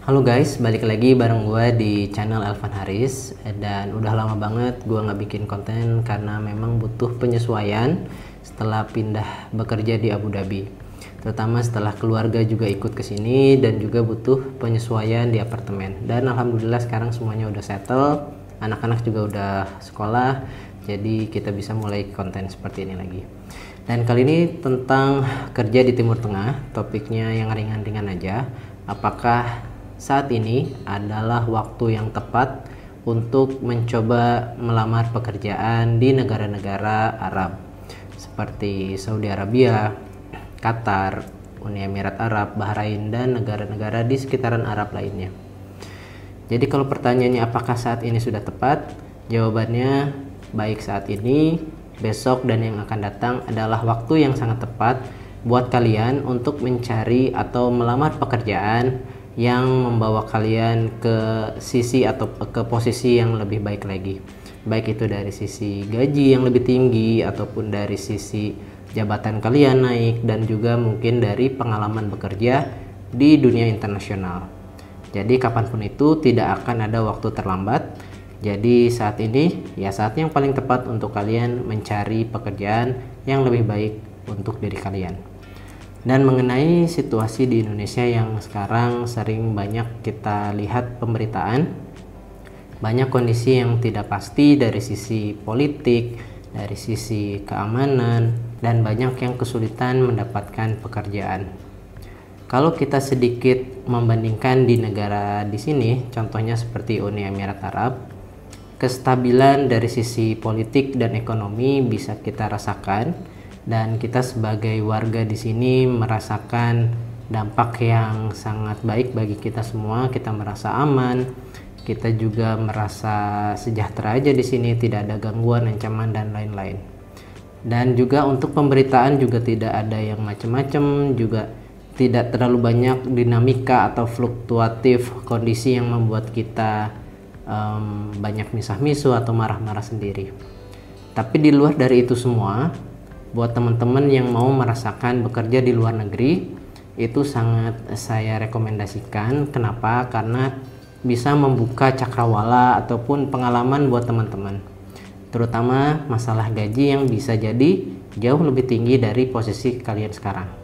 Halo guys, balik lagi bareng gue di channel Elvan Haris. Dan udah lama banget gue nggak bikin konten karena memang butuh penyesuaian setelah pindah bekerja di Abu Dhabi. Terutama setelah keluarga juga ikut ke sini dan juga butuh penyesuaian di apartemen. Dan alhamdulillah sekarang semuanya udah settle, anak-anak juga udah sekolah, jadi kita bisa mulai konten seperti ini lagi. Dan kali ini tentang kerja di Timur Tengah, topiknya yang ringan-ringan aja. Apakah saat ini adalah waktu yang tepat untuk mencoba melamar pekerjaan di negara-negara Arab seperti Saudi Arabia, Qatar, Uni Emirat Arab, Bahrain, dan negara-negara di sekitaran Arab lainnya. Jadi kalau pertanyaannya apakah saat ini sudah tepat? Jawabannya baik saat ini, besok, dan yang akan datang adalah waktu yang sangat tepat buat kalian untuk mencari atau melamar pekerjaan yang membawa kalian ke sisi atau ke posisi yang lebih baik lagi, baik itu dari sisi gaji yang lebih tinggi ataupun dari sisi jabatan kalian naik, dan juga mungkin dari pengalaman bekerja di dunia internasional. Jadi kapanpun itu tidak akan ada waktu terlambat. Jadi saat ini ya saat yang paling tepat untuk kalian mencari pekerjaan yang lebih baik untuk diri kalian. Dan mengenai situasi di Indonesia yang sekarang sering banyak kita lihat pemberitaan, banyak kondisi yang tidak pasti dari sisi politik, dari sisi keamanan, dan banyak yang kesulitan mendapatkan pekerjaan. Kalau kita sedikit membandingkan di negara di sini, contohnya seperti Uni Emirat Arab, kestabilan dari sisi politik dan ekonomi bisa kita rasakan. Dan kita sebagai warga di sini merasakan dampak yang sangat baik bagi kita semua. Kita merasa aman, kita juga merasa sejahtera aja di sini, tidak ada gangguan, ancaman, dan lain-lain. Dan juga untuk pemberitaan juga tidak ada yang macam-macam, juga tidak terlalu banyak dinamika atau fluktuatif kondisi yang membuat kita banyak misah-misuh atau marah-marah sendiri. Tapi di luar dari itu semua, buat teman-teman yang mau merasakan bekerja di luar negeri, itu sangat saya rekomendasikan. Kenapa? Karena bisa membuka cakrawala ataupun pengalaman buat teman-teman, terutama masalah gaji yang bisa jadi jauh lebih tinggi dari posisi kalian sekarang.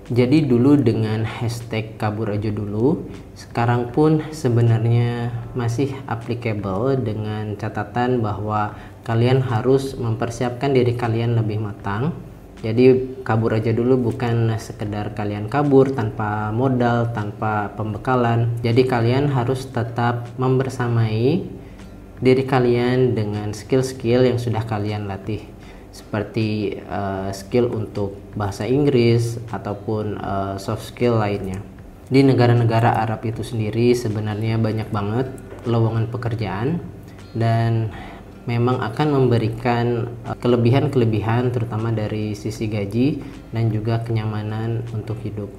Jadi dulu dengan hashtag kabur aja dulu, sekarang pun sebenarnya masih applicable dengan catatan bahwa kalian harus mempersiapkan diri kalian lebih matang. Jadi kabur aja dulu bukan sekedar kalian kabur tanpa modal, tanpa pembekalan. Jadi kalian harus tetap membersamai diri kalian dengan skill-skill yang sudah kalian latih, seperti skill untuk bahasa Inggris ataupun soft skill lainnya. Di negara-negara Arab itu sendiri sebenarnya banyak banget lowongan pekerjaan dan memang akan memberikan kelebihan-kelebihan terutama dari sisi gaji dan juga kenyamanan untuk hidup.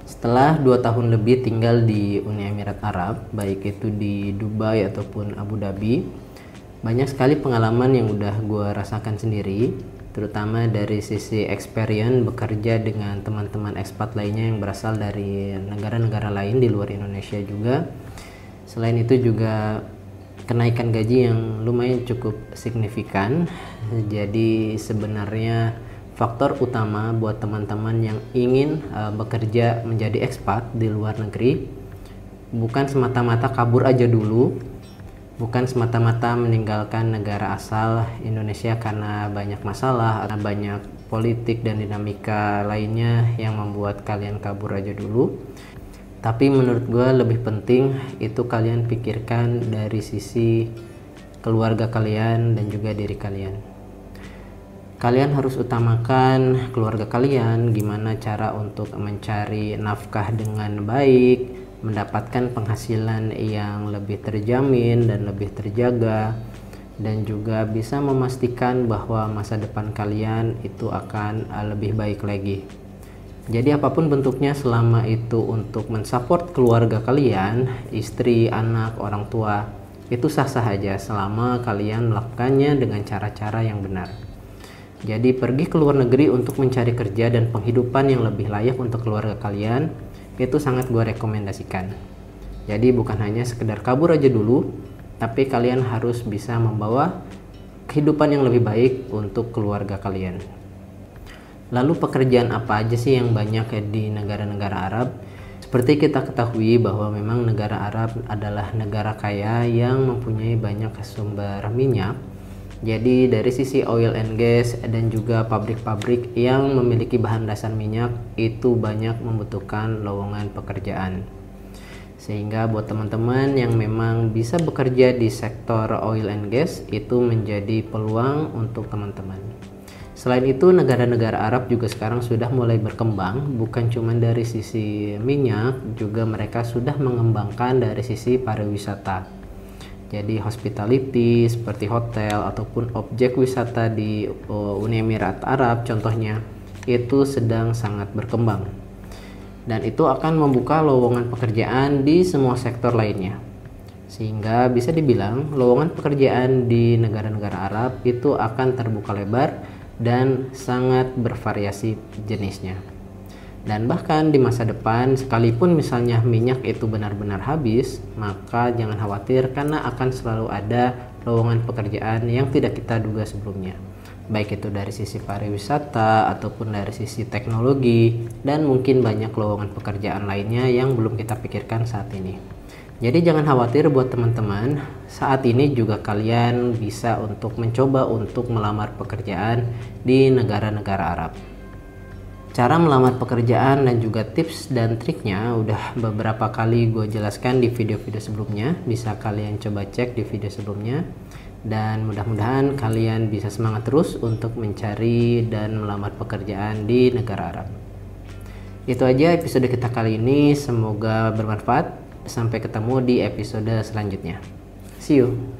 Setelah 2 tahun lebih tinggal di Uni Emirat Arab, baik itu di Dubai ataupun Abu Dhabi, banyak sekali pengalaman yang udah gue rasakan sendiri, terutama dari sisi experience bekerja dengan teman-teman ekspat lainnya yang berasal dari negara-negara lain di luar Indonesia juga. Selain itu juga kenaikan gaji yang lumayan cukup signifikan. Jadi sebenarnya faktor utama buat teman-teman yang ingin bekerja menjadi ekspat di luar negeri bukan semata-mata kabur aja dulu, bukan semata-mata meninggalkan negara asal Indonesia karena banyak masalah, karena banyak politik dan dinamika lainnya yang membuat kalian kabur aja dulu. Tapi menurut gue lebih penting itu kalian pikirkan dari sisi keluarga kalian dan juga diri kalian. Kalian harus utamakan keluarga kalian, gimana cara untuk mencari nafkah dengan baik, mendapatkan penghasilan yang lebih terjamin dan lebih terjaga, dan juga bisa memastikan bahwa masa depan kalian itu akan lebih baik lagi. Jadi apapun bentuknya, selama itu untuk mensupport keluarga kalian, istri, anak, orang tua, itu sah-sah aja selama kalian melakukannya dengan cara-cara yang benar. Jadi pergi ke luar negeri untuk mencari kerja dan penghidupan yang lebih layak untuk keluarga kalian, itu sangat gue rekomendasikan. Jadi bukan hanya sekedar kabur aja dulu, tapi kalian harus bisa membawa kehidupan yang lebih baik untuk keluarga kalian. Lalu pekerjaan apa aja sih yang banyak di negara-negara Arab? Seperti kita ketahui bahwa memang negara Arab adalah negara kaya yang mempunyai banyak sumber minyak. Jadi dari sisi oil and gas dan juga pabrik-pabrik yang memiliki bahan dasar minyak itu banyak membutuhkan lowongan pekerjaan. Sehingga buat teman-teman yang memang bisa bekerja di sektor oil and gas itu menjadi peluang untuk teman-teman. Selain itu, negara-negara Arab juga sekarang sudah mulai berkembang, bukan cuma dari sisi minyak, juga mereka sudah mengembangkan dari sisi pariwisata. Jadi hospitality seperti hotel ataupun objek wisata di Uni Emirat Arab contohnya itu sedang sangat berkembang. Dan itu akan membuka lowongan pekerjaan di semua sektor lainnya. Sehingga bisa dibilang lowongan pekerjaan di negara-negara Arab itu akan terbuka lebar dan sangat bervariasi jenisnya. Dan bahkan di masa depan, sekalipun misalnya minyak itu benar-benar habis, maka jangan khawatir karena akan selalu ada lowongan pekerjaan yang tidak kita duga sebelumnya. Baik itu dari sisi pariwisata ataupun dari sisi teknologi, dan mungkin banyak lowongan pekerjaan lainnya yang belum kita pikirkan saat ini. Jadi jangan khawatir buat teman-teman, saat ini juga kalian bisa untuk mencoba untuk melamar pekerjaan di negara-negara Arab. Cara melamar pekerjaan dan juga tips dan triknya udah beberapa kali gue jelaskan di video-video sebelumnya, bisa kalian coba cek di video sebelumnya. Dan mudah-mudahan kalian bisa semangat terus untuk mencari dan melamar pekerjaan di negara Arab. Itu aja episode kita kali ini, semoga bermanfaat. Sampai ketemu di episode selanjutnya. See you.